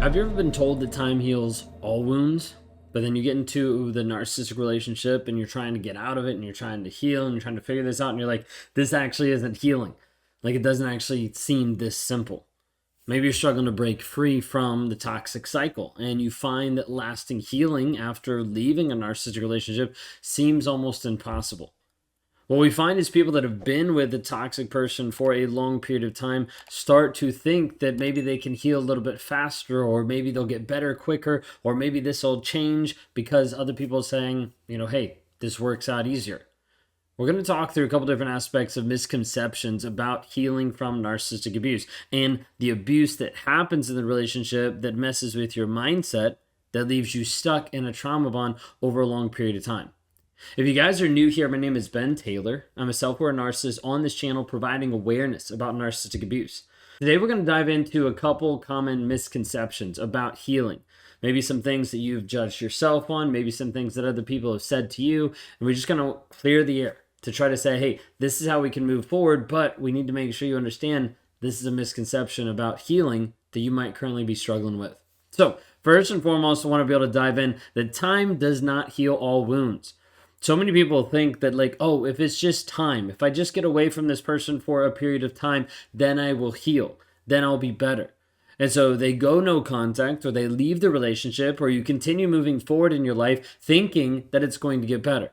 Have you ever been told that time heals all wounds, but then you get into the narcissistic relationship and you're trying to get out of it and you're trying to heal and you're trying to figure this out and you're like, this actually isn't healing. Like it doesn't actually seem this simple. Maybe you're struggling to break free from the toxic cycle and you find that lasting healing after leaving a narcissistic relationship seems almost impossible. What we find is people that have been with a toxic person for a long period of time start to think that maybe they can heal a little bit faster, or maybe they'll get better quicker, or maybe this will change because other people are saying, hey, this works out easier. We're going to talk through a couple different aspects of misconceptions about healing from narcissistic abuse and the abuse that happens in the relationship that messes with your mindset, that leaves you stuck in a trauma bond over a long period of time. If you guys are new here, my name is Ben Taylor. I'm a self-aware narcissist on this channel providing awareness about narcissistic abuse. Today we're going to dive into a couple common misconceptions about healing. Maybe some things that you've judged yourself on, maybe some things that other people have said to you, and we're just going to clear the air to try to say, hey, this is how we can move forward, but we need to make sure you understand this is a misconception about healing that you might currently be struggling with. So first and foremost, I want to be able to dive in that time does not heal all wounds. So many people think that if it's just time, if I just get away from this person for a period of time, then I will heal, then I'll be better. And so they go no contact, or they leave the relationship, or you continue moving forward in your life thinking that it's going to get better.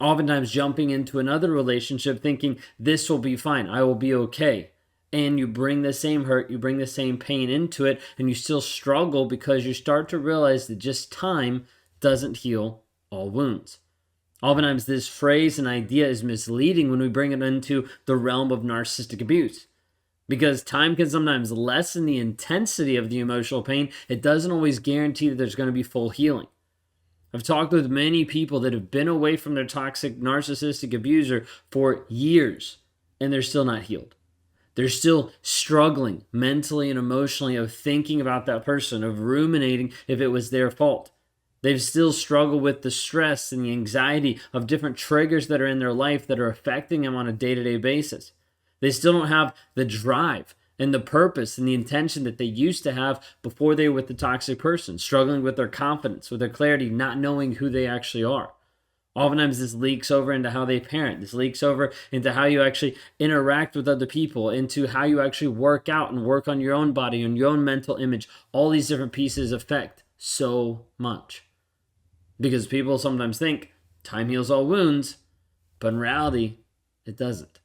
Oftentimes jumping into another relationship thinking this will be fine, I will be okay. And you bring the same hurt, you bring the same pain into it, and you still struggle because you start to realize that just time doesn't heal all wounds. Oftentimes, this phrase and idea is misleading when we bring it into the realm of narcissistic abuse. Because time can sometimes lessen the intensity of the emotional pain, it doesn't always guarantee that there's going to be full healing. I've talked with many people that have been away from their toxic narcissistic abuser for years, and they're still not healed. They're still struggling mentally and emotionally of thinking about that person, of ruminating if it was their fault. They've still struggled with the stress and the anxiety of different triggers that are in their life that are affecting them on a day-to-day basis. They still don't have the drive and the purpose and the intention that they used to have before they were with the toxic person, struggling with their confidence, with their clarity, not knowing who they actually are. Oftentimes this leaks over into how they parent. This leaks over into how you actually interact with other people, into how you actually work out and work on your own body and your own mental image. All these different pieces affect so much. Because people sometimes think time heals all wounds, but in reality, it doesn't.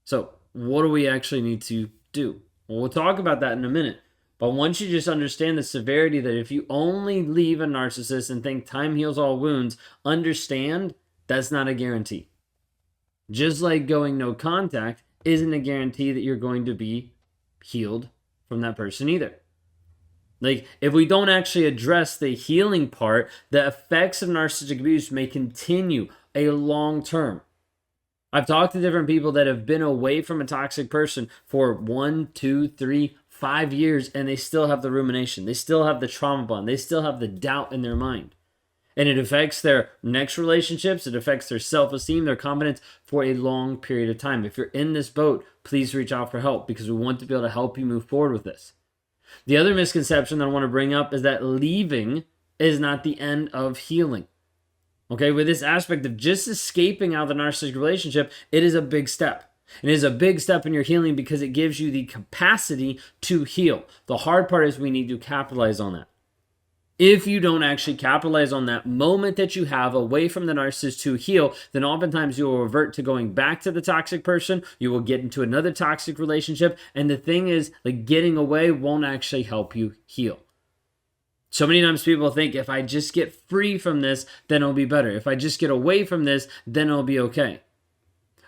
So what do we actually need to do? Well, we'll talk about that in a minute. But once you just understand the severity that if you only leave a narcissist and think time heals all wounds, understand that's not a guarantee. Just like going no contact isn't a guarantee that you're going to be healed from that person either. If we don't actually address the healing part, the effects of narcissistic abuse may continue a long term. I've talked to different people that have been away from a toxic person for 1, 2, 3, 5 years, and they still have the rumination. They still have the trauma bond. They still have the doubt in their mind. And it affects their next relationships. It affects their self-esteem, their confidence for a long period of time. If you're in this boat, please reach out for help because we want to be able to help you move forward with this. The other misconception that I want to bring up is that leaving is not the end of healing. Okay, with this aspect of just escaping out of the narcissistic relationship, it is a big step. It is a big step in your healing because it gives you the capacity to heal. The hard part is we need to capitalize on that. If you don't actually capitalize on that moment that you have away from the narcissist to heal, then oftentimes you will revert to going back to the toxic person. You will get into another toxic relationship. And the thing is, getting away won't actually help you heal. So many times people think if I just get free from this, then it'll be better. If I just get away from this, then it'll be okay.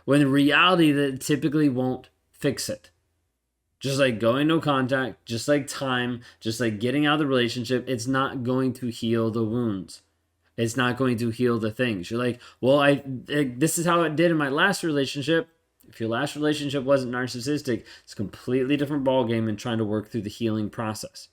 When in reality, that typically won't fix it. Just like going no contact, just like time, just like getting out of the relationship, it's not going to heal the wounds. It's not going to heal the things. You're like, well, this is how it did in my last relationship. If your last relationship wasn't narcissistic, it's a completely different ballgame in trying to work through the healing process.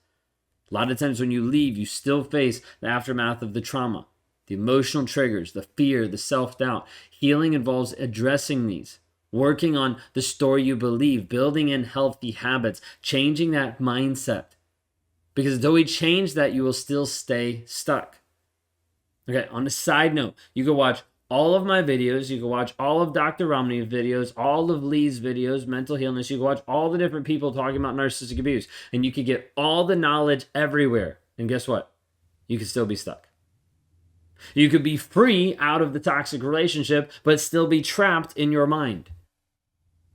A lot of times when you leave, you still face the aftermath of the trauma, the emotional triggers, the fear, the self-doubt. Healing involves addressing these. working on the story you believe, building in healthy habits, changing that mindset. Because until we change that, you will still stay stuck. Okay, on a side note, you can watch all of my videos. You can watch all of Dr. Romney's videos, all of Lee's videos, mental illness. You can watch all the different people talking about narcissistic abuse. And you can get all the knowledge everywhere. And guess what? You can still be stuck. You could be free out of the toxic relationship, but still be trapped in your mind.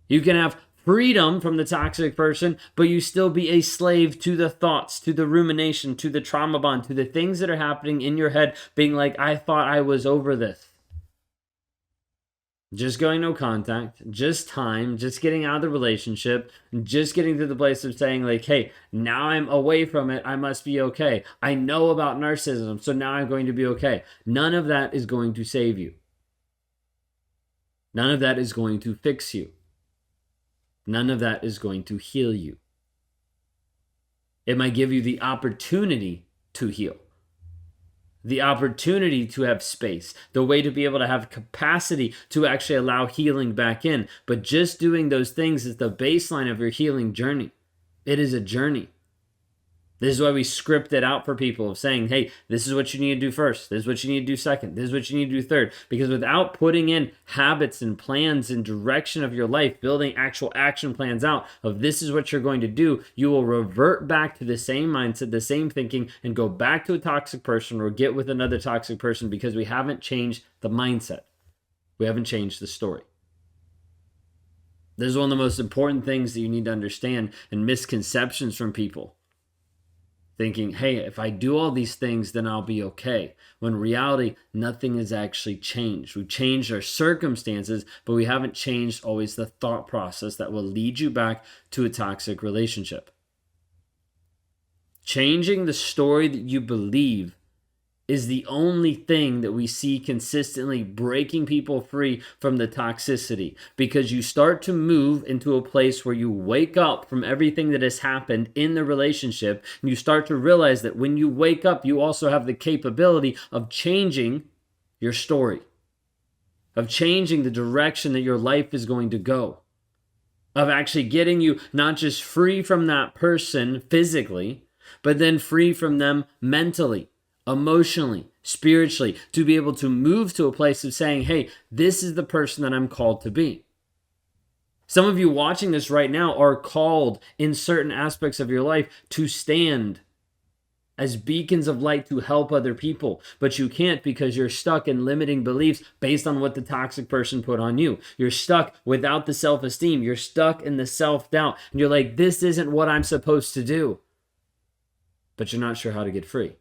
You can have freedom from the toxic person, but you still be a slave to the thoughts, to the rumination, to the trauma bond, to the things that are happening in your head, being like, I thought I was over this. Just going no contact, just time, just getting out of the relationship, just getting to the place of saying like, hey, now I'm away from it, I must be okay. I know about narcissism, so now I'm going to be okay. None of that is going to save you. None of that is going to fix you. None of that is going to heal you. It might give you the opportunity to heal, the opportunity to have space, the way to be able to have capacity to actually allow healing back in. But just doing those things is the baseline of your healing journey. It is a journey. This is why we script it out for people of saying, hey, this is what you need to do first. This is what you need to do second. This is what you need to do third. Because without putting in habits and plans and direction of your life, building actual action plans out of this is what you're going to do, you will revert back to the same mindset, the same thinking, and go back to a toxic person or get with another toxic person because we haven't changed the mindset. We haven't changed the story. This is one of the most important things that you need to understand and misconceptions from people. Thinking, hey, if I do all these things, then I'll be okay. When in reality, nothing has actually changed. We've changed our circumstances, but we haven't changed always the thought process that will lead you back to a toxic relationship. Changing the story that you believe is the only thing that we see consistently breaking people free from the toxicity, because you start to move into a place where you wake up from everything that has happened in the relationship, and you start to realize that when you wake up, you also have the capability of changing your story, of changing the direction that your life is going to go, of actually getting you not just free from that person physically, but then free from them mentally, emotionally, spiritually, to be able to move to a place of saying, hey, this is the person that I'm called to be. Some of you watching this right now are called in certain aspects of your life to stand as beacons of light to help other people, but you can't because you're stuck in limiting beliefs based on what the toxic person put on you. You're stuck without the self-esteem. You're stuck in the self-doubt, and you're like, this isn't what I'm supposed to do, but you're not sure how to get free.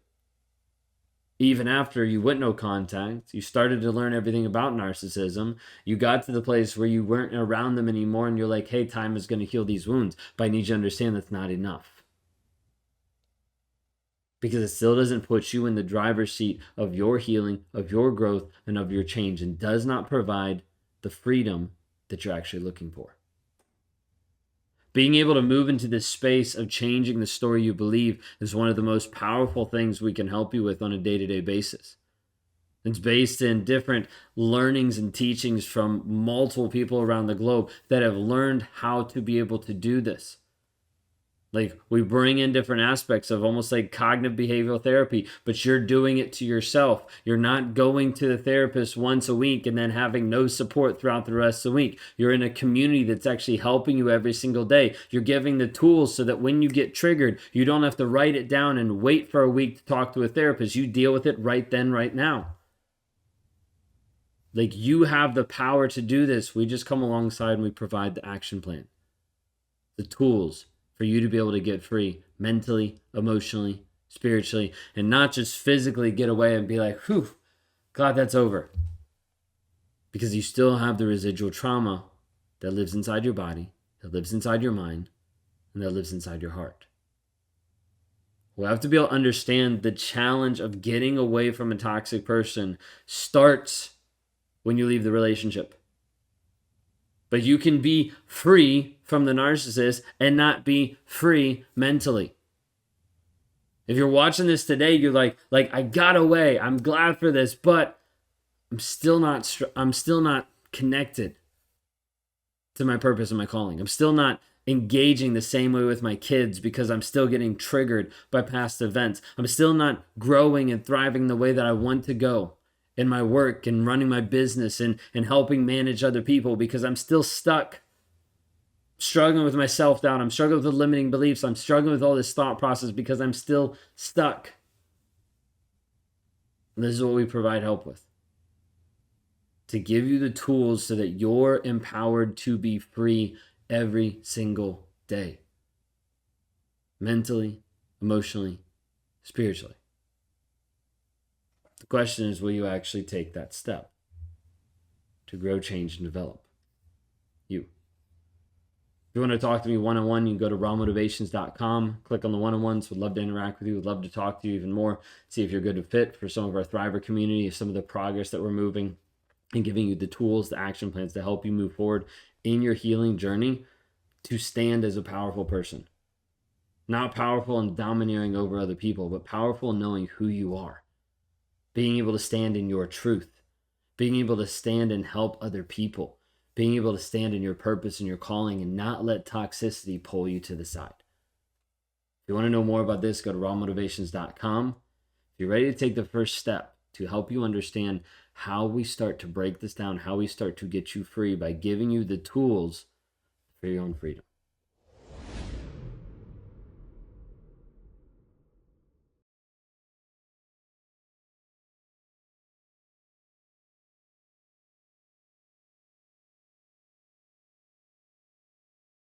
Even after you went no contact, you started to learn everything about narcissism, you got to the place where you weren't around them anymore, and you're like, hey, time is going to heal these wounds, but I need you to understand that's not enough. Because it still doesn't put you in the driver's seat of your healing, of your growth, and of your change, and does not provide the freedom that you're actually looking for. Being able to move into this space of changing the story you believe is one of the most powerful things we can help you with on a day-to-day basis. It's based in different learnings and teachings from multiple people around the globe that have learned how to be able to do this. Like, we bring in different aspects of almost like cognitive behavioral therapy, but you're doing it to yourself. You're not going to the therapist once a week and then having no support throughout the rest of the week. You're in a community that's actually helping you every single day. You're giving the tools so that when you get triggered, you don't have to write it down and wait for a week to talk to a therapist. You deal with it right then, right now. Like, you have the power to do this. We just come alongside and we provide the action plan, the tools for you to be able to get free mentally, emotionally, spiritually, and not just physically get away and be like, whew, God, that's over. Because you still have the residual trauma that lives inside your body, that lives inside your mind, and that lives inside your heart. We have to be able to understand the challenge of getting away from a toxic person starts when you leave the relationship. But you can be free from the narcissist and not be free mentally. If you're watching this today, you're like I got away. I'm glad for this, but I'm still not connected. to my purpose and my calling. I'm still not engaging the same way with my kids because I'm still getting triggered by past events. I'm still not growing and thriving the way that I want to go in my work and running my business and helping manage other people because I'm still stuck, struggling with my self-doubt. I'm struggling with the limiting beliefs. I'm struggling with all this thought process because I'm still stuck. And this is what we provide help with. To give you the tools so that you're empowered to be free every single day. Mentally, emotionally, spiritually. The question is, will you actually take that step to grow, change, and develop? You. If you want to talk to me one-on-one, you can go to rawmotivations.com, click on the one-on-ones. Would love to interact with you. Would love to talk to you even more, see if you're a good fit for some of our Thriver community, some of the progress that we're moving, and giving you the tools, the action plans to help you move forward in your healing journey to stand as a powerful person. Not powerful in domineering over other people, but powerful in knowing who you are. Being able to stand in your truth. Being able to stand and help other people. Being able to stand in your purpose and your calling and not let toxicity pull you to the side. If you want to know more about this, go to rawmotivations.com. If you're ready to take the first step to help you understand how we start to break this down, how we start to get you free by giving you the tools for your own freedom.